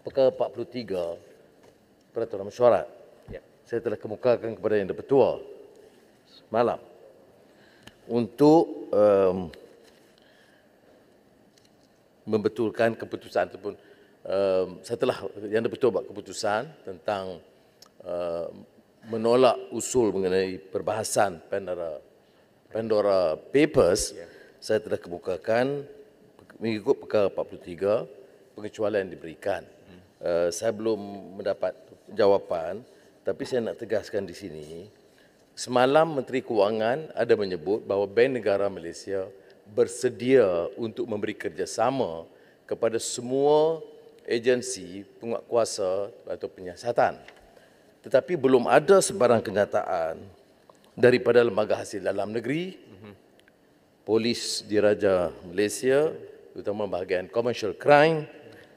perkara 43 peraturan mesyuarat. Saya telah kemukakan kepada Yang di-Pertua semalam untuk membetulkan keputusan ataupun setelah Yang di-Pertua buat keputusan tentang menolak usul mengenai perbahasan Pandora Papers, saya telah kemukakan mengikut perkara 43 pengecualian diberikan. Saya belum mendapat jawapan, tapi saya nak tegaskan di sini, semalam Menteri Kewangan ada menyebut bahawa Bank Negara Malaysia bersedia untuk memberi kerjasama kepada semua agensi penguatkuasa atau penyiasatan. Tetapi belum ada sebarang kenyataan daripada Lembaga Hasil Dalam Negeri, Polis Diraja Malaysia, terutama bahagian Commercial Crime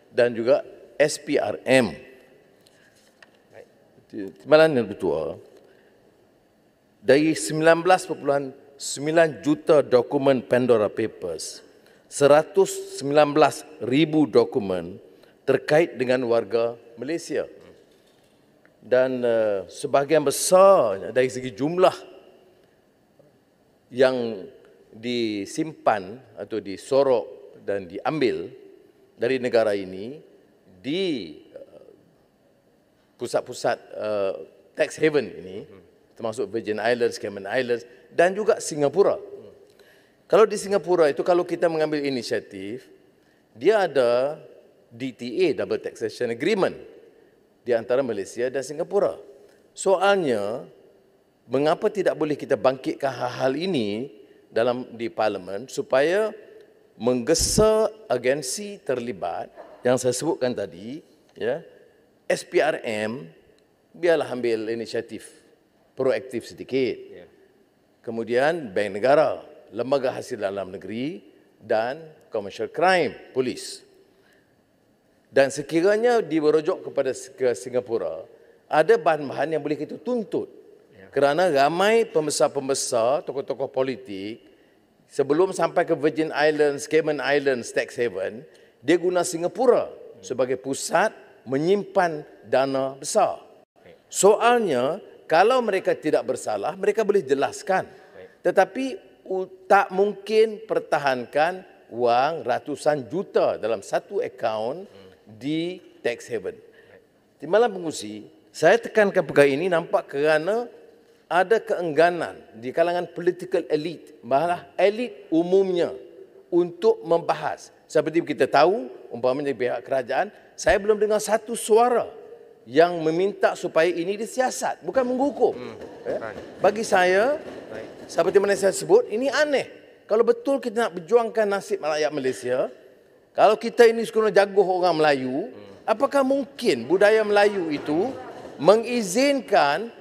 dan juga SPRM. Timbalan Yang Di-Pertua, dari 19.9 juta dokumen Pandora Papers, 119,000 dokumen terkait dengan warga Malaysia. Dan sebahagian besar dari segi jumlah yang disimpan atau disorok dan diambil dari negara ini di pusat-pusat tax haven ini, termasuk Virgin Islands, Cayman Islands dan juga Singapura. Kalau di Singapura itu, kalau kita mengambil inisiatif, dia ada DTA, Double Taxation Agreement, di antara Malaysia dan Singapura. Soalnya, mengapa tidak boleh kita bangkitkan hal-hal ini di Parlimen supaya menggesa agensi terlibat yang saya sebutkan tadi, ya, SPRM, biarlah ambil inisiatif proaktif sedikit. Kemudian Bank Negara, Lembaga Hasil Dalam Negeri dan Commercial Crime, Polis. Dan sekiranya dirujuk ke Singapura, ada bahan-bahan yang boleh kita tuntut. Kerana ramai pembesar-pembesar, tokoh-tokoh politik, sebelum sampai ke Virgin Islands, Cayman Islands, tax haven, dia guna Singapura sebagai pusat menyimpan dana besar. Soalnya, kalau mereka tidak bersalah, mereka boleh jelaskan. Tetapi tak mungkin pertahankan wang ratusan juta dalam satu akaun di tax haven. Timbalan Pengerusi, saya tekankan perkara ini nampak kerana ada keengganan di kalangan political elite, malah elit umumnya, untuk membahas. Seperti kita tahu, umpamanya pihak kerajaan, saya belum dengar satu suara yang meminta supaya ini disiasat, bukan menghukum. Bagi saya, seperti mana saya sebut, ini aneh. Kalau betul kita nak berjuangkan nasib rakyat Malaysia, kalau kita ini sekurang jago orang Melayu, apakah mungkin budaya Melayu itu mengizinkan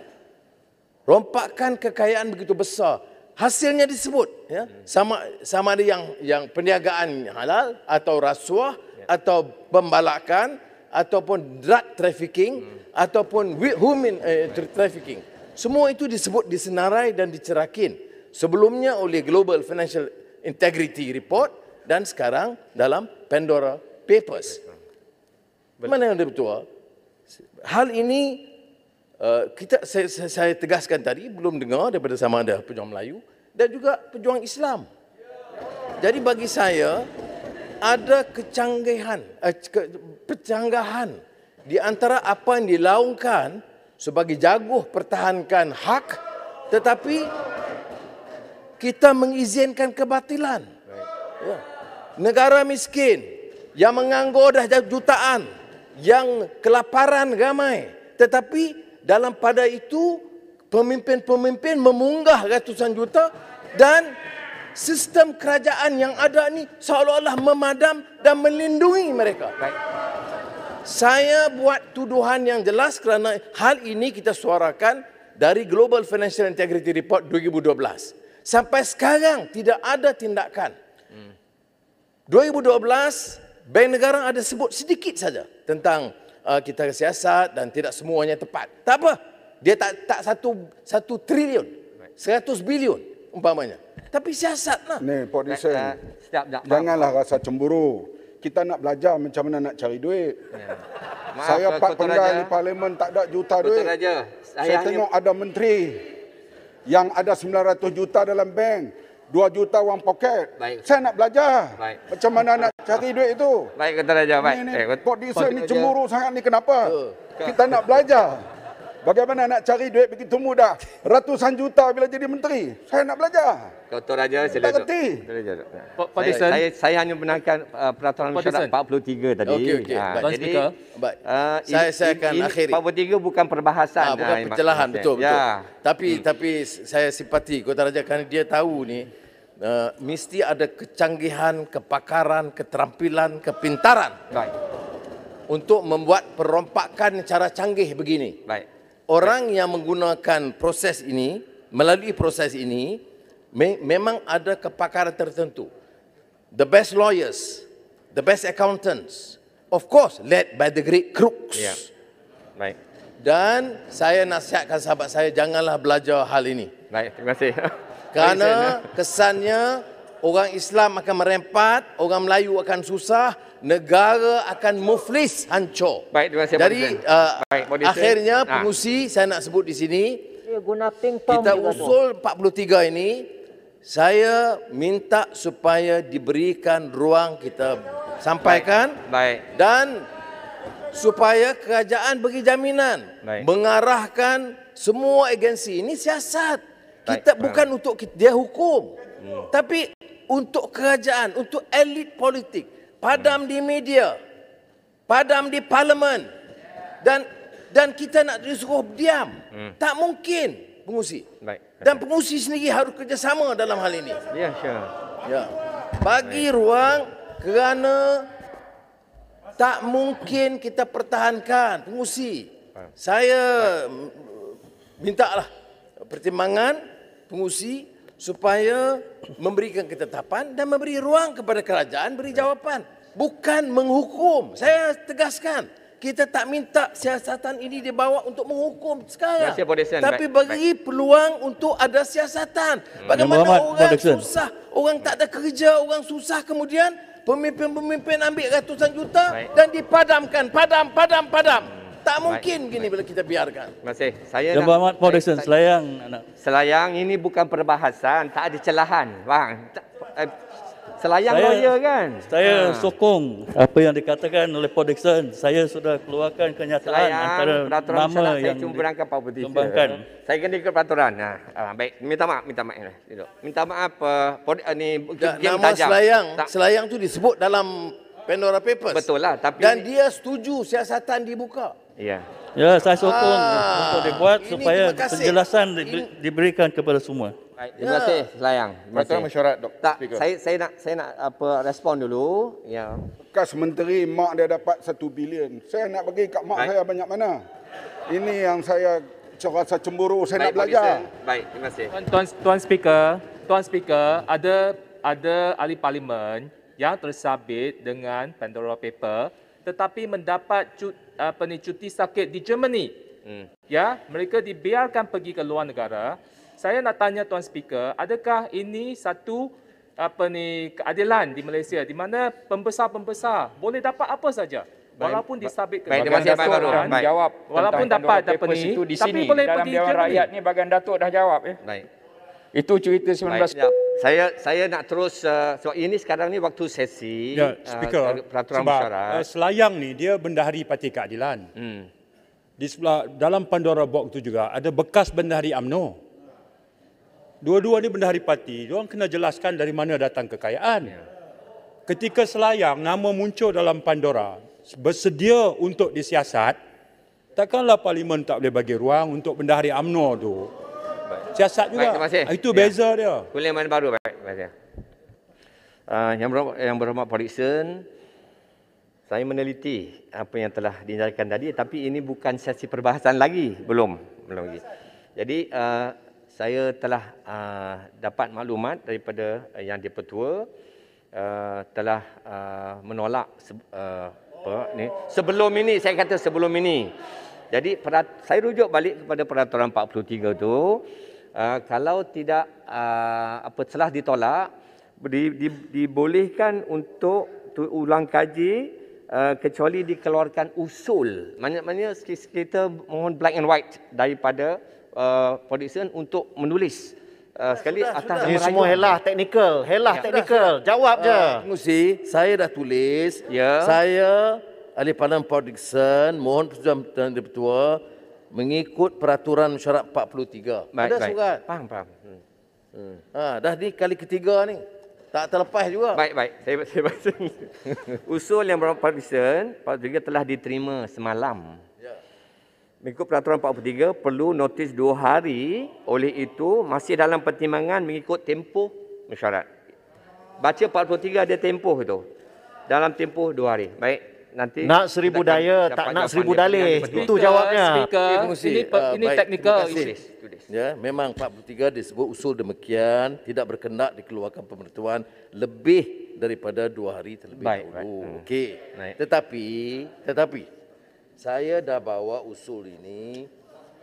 rompakan kekayaan begitu besar? Hasilnya disebut, ya, sama ada yang perniagaan halal atau rasuah atau pembalakan ataupun drug trafficking ataupun human trafficking. Semua itu disebut, disenarai dan dicerakin. Sebelumnya oleh Global Financial Integrity Report dan sekarang dalam Pandora Papers. Mana Yang Di-Pertua? Hal ini saya tegaskan tadi, belum dengar daripada sama ada pejuang Melayu dan juga pejuang Islam. Jadi bagi saya, ada kecanggahan di antara apa yang dilaungkan sebagai jaguh pertahankan hak, tetapi kita mengizinkan kebatilan. Ya. Negara miskin yang menganggur dah jutaan, yang kelaparan ramai, tetapi dalam pada itu pemimpin-pemimpin memunggah ratusan juta dan sistem kerajaan yang ada ni seolah-olah memadam dan melindungi mereka. Saya buat tuduhan yang jelas kerana hal ini kita suarakan dari Global Financial Integrity Report 2012. Sampai sekarang tidak ada tindakan. 2012, Bank Negara ada sebut sedikit saja tentang kita siasat dan tidak semuanya tepat. Tak apa. Dia tak 1 triliun, 100 bilion umpamanya. Tapi siasatlah. Ni, Port Dickson, janganlah rasa cemburu. kita nak belajar macam mana nak cari duit. Ya. Saya Pak Penggal di Parlimen tak ada juta duit. Raja, Saya tengok ada menteri yang ada 900 juta dalam bank, 2 juta wang poket. Baik. Saya nak belajar Baik. macam mana nak cari duit itu. Baik, Ketua Raja. Baik. Ni producer ni cemburu sangat ni kenapa? Kita nak belajar. Bagaimana nak cari duit begitu mudah? Ratusan juta bila jadi menteri. Saya nak belajar. Ketua Raja, Tak sila kerti. Saya hanya benarkan peraturan mesyuarat 43 tadi. Okey. Jadi, Baik. Saya akan akhiri. 43 bukan perbahasan. Bukan pencelahan, betul. Ya. Tapi saya simpati Kota Raja kerana dia tahu ni mesti ada kecanggihan, kepakaran, keterampilan, kepintaran Baik. untuk membuat perompakan cara canggih begini. Baik. Orang yang menggunakan proses ini, melalui proses ini, memang ada kepakaran tertentu. The best lawyers, the best accountants, of course led by the great crooks. Ya. Baik. Dan saya nasihatkan sahabat saya, janganlah belajar hal ini. Baik, terima kasih. Kerana kesannya orang Islam akan merempat, orang Melayu akan susah, negara akan muflis, hancur. Baik, terima kasih. Jadi Baik, akhirnya pengusi saya nak sebut di sini, guna pingpong kita juga usul 43 ini, saya minta supaya diberikan ruang kita sampaikan. Baik. Dan supaya kerajaan bagi jaminan, Baik. mengarahkan semua agensi ini siasat. Kita bukan untuk dia hukum, tapi untuk kerajaan, untuk elit politik, padam di media, padam di parlimen, dan kita nak disuruh diam. Tak mungkin pengusi. Baik. Dan pengusi sendiri harus kerjasama dalam hal ini. Ya, sure. Ya. Bagi ruang kerana tak mungkin kita pertahankan pengusi. Saya mintalah pertimbangan pengusi supaya memberikan ketetapan dan memberi ruang kepada kerajaan beri jawapan. Bukan menghukum. Saya tegaskan. Kita tak minta siasatan ini dibawa untuk menghukum sekarang. Tapi bagi peluang untuk ada siasatan. Bagaimana orang susah, orang tak ada kerja, orang susah kemudian pemimpin-pemimpin ambil ratusan juta dan dipadamkan. Padam. Tak mungkin gini bila kita biarkan. Terima kasih. Saya Jabatan Production Selayang. Selayang ini bukan perbahasan, tak ada celahan, bang. Selayang lawyer kan? Saya sokong apa yang dikatakan oleh Production. Saya sudah keluarkan kenyataan antara nama yang dikembangkan. Saya kena ikut peraturan. Baik, minta maaf. Minta maaf, nama Selayang tu disebut dalam Pandora Papers. Betul lah. Tapi dan dia setuju siasatan dibuka. Ya. Ya, saya sokong untuk dibuat supaya penjelasan diberikan kepada semua. Baik, terima kasih Selayang. Peraturan mesyuarat, Tak, saya nak respon dulu. Ya. Bekas menteri mak dia dapat 1 bilion. Saya nak bagi kat mak saya banyak mana? Ini yang saya rasa cemburu, saya nak belajar. Baik, terima kasih. Tuan Speaker, ada ahli parlimen yang tersabit dengan Pandora Paper tetapi mendapat cuti sakit di Germany. Ya, mereka dibiarkan pergi ke luar negara. Saya nak tanya Tuan Speaker, adakah ini satu keadilan di Malaysia di mana pembesar-pembesar boleh dapat apa saja walaupun disabit ke Terima kasih Abang Baru. Jawab walaupun dapat itu di tapi sini boleh dalam pergi Dewan Germany. Rakyat ni bagian Datuk dah jawab ya. Baik. Itu cerita 19 Saya nak terus sebab ini sekarang ni waktu sesi Speaker, peraturan sebab mesyuarat. Selayang ni dia Bendahari Parti Keadilan. Di sebelah dalam Pandora Box tu juga ada bekas Bendahari UMNO. Dua-dua ni Bendahari Parti, diorang kena jelaskan dari mana datang kekayaan. Ketika Selayang nama muncul dalam Pandora, bersedia untuk disiasat, takkanlah Parlimen tak boleh bagi ruang untuk Bendahari UMNO tu siasat juga. Itu beza dia. Parlimen baru. Baik, terima kasih. Yang berhormat Pak Dixon, saya meneliti apa yang telah dinyatakan tadi, tapi ini bukan sesi perbahasan lagi, belum lagi. Jadi saya telah dapat maklumat daripada yang di-Pertua telah menolak sebelum ini, saya kata sebelum ini. Jadi saya rujuk balik kepada peraturan 43 tu, kalau tidak telah ditolak, dibolehkan untuk untuk ulang kaji kecuali dikeluarkan usul. Maknanya kita mohon black and white daripada produsen untuk menulis. Sekali atas ini semua helah teknikal, jawab je. Pengurusi, saya dah tulis. Ya. Saya ahli Parlimen Production mohon persetujuan Perdana Ketua mengikut peraturan syarat 43. Ada surat. Faham. Dah ni kali ketiga ni. Tak terlepas juga. Baik. Saya baca. Usul yang berapa produsen, 43 telah diterima semalam. Mengikut peraturan 43 perlu notis 2 hari, oleh itu masih dalam pertimbangan mengikut tempoh mesyuarat. Baca 43 ada tempoh itu. Dalam tempoh 2 hari. Baik, nanti nak 1000 daya, tak nak 1000 dalih. Itu jawabnya. Ini teknikal. Ya, memang 43 disebut usul demikian, tidak berkendak dikeluarkan pemberitahuan lebih daripada 2 hari terlebih dahulu. Okey. Tetapi saya dah bawa usul ini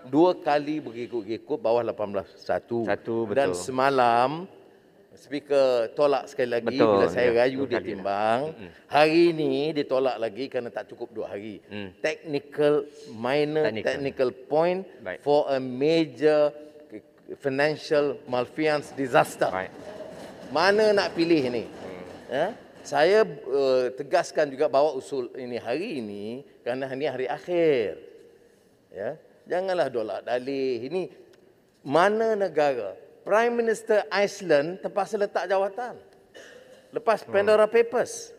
2 kali berikut-ikut bawah 18.1. Dan semalam speaker tolak sekali lagi bila saya rayu dia timbang. Hari ini ditolak lagi kerana tak cukup 2 hari. Technical point for a major financial malfeasance disaster. Mana nak pilih ni? Saya tegaskan juga bawa usul ini hari ini kerana ini hari akhir. Ya, janganlah dolak dalih. Ini mana negara? Prime Minister Iceland terpaksa letak jawatan lepas Pandora Papers.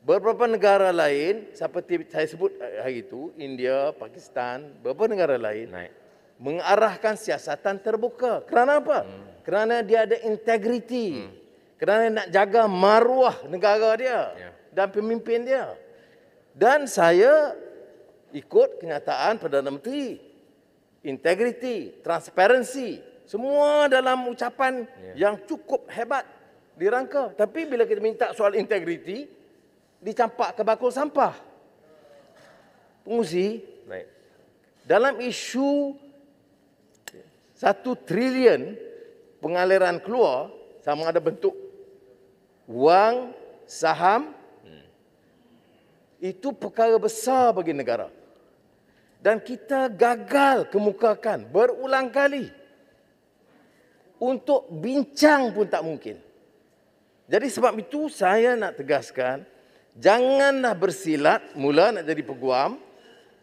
Beberapa negara lain seperti saya sebut hari itu, India, Pakistan, beberapa negara lain mengarahkan siasatan terbuka. Kerana apa? Kerana dia ada integriti. Kerana nak jaga maruah negara dia dan pemimpin dia. Dan saya ikut kenyataan Perdana Menteri. Integriti, transparansi, semua dalam ucapan yang cukup hebat dirangka. Tapi bila kita minta soal integriti, dicampak ke bakul sampah. Pengurusi, dalam isu 1 trilion pengaliran keluar, sama ada bentuk wang, saham, itu perkara besar bagi negara. Dan kita gagal kemukakan berulang kali. Untuk bincang pun tak mungkin. Jadi sebab itu saya nak tegaskan, janganlah bersilat mula nak jadi peguam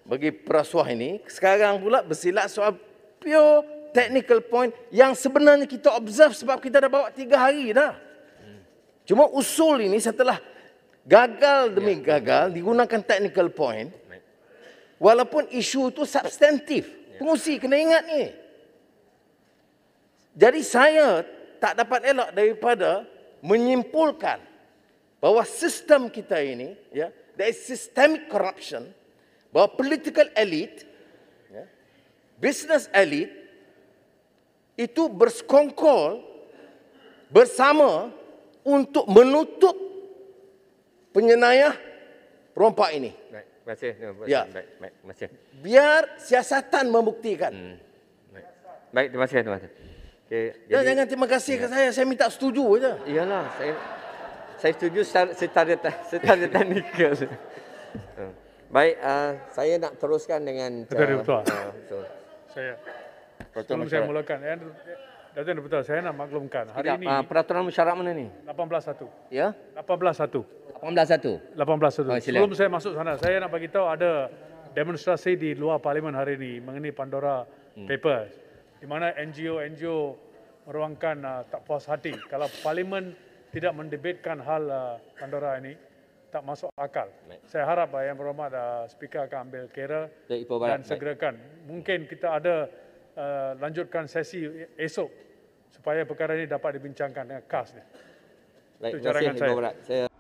bagi perasuah ini. Sekarang pula bersilat soal pure technical point yang sebenarnya kita observe sebab kita dah bawa 3 hari dah. Cuma usul ini setelah gagal demi gagal digunakan technical point, walaupun isu itu substantif. Pengurusi kena ingat ni. Jadi saya tak dapat elak daripada menyimpulkan bahawa sistem kita ini, there is systemic corruption, bahawa political elite, business elite itu bersekongkol bersama untuk menutup penyenayah perompak ini. Terima kasih. Biar siasatan membuktikan. Baik, terima kasih. Okay, jangan terima kasih ke saya minta setuju saja. Iyalah, saya setuju secara teknikal. Baik, saya nak teruskan dengan Betul. Saya mulakan. Datuk Betul, saya nak maklumkan. Hari ini peraturan mesyuarat mana ni? 18.1. Ya? 18.1. 18.1. Sebelum saya masuk sana, saya nak bagi tahu ada demonstrasi di luar Parlimen hari ini mengenai Pandora Papers, di mana NGO meruangkan tak puas hati kalau Parlimen tidak mendebatkan hal Pandora ini, tak masuk akal. Saya harap Yang Berhormat Speaker akan ambil kira dan segerakan. Mungkin kita ada lanjutkan sesi esok supaya perkara ini dapat dibincangkan dengan khas. Baik, terima kasih.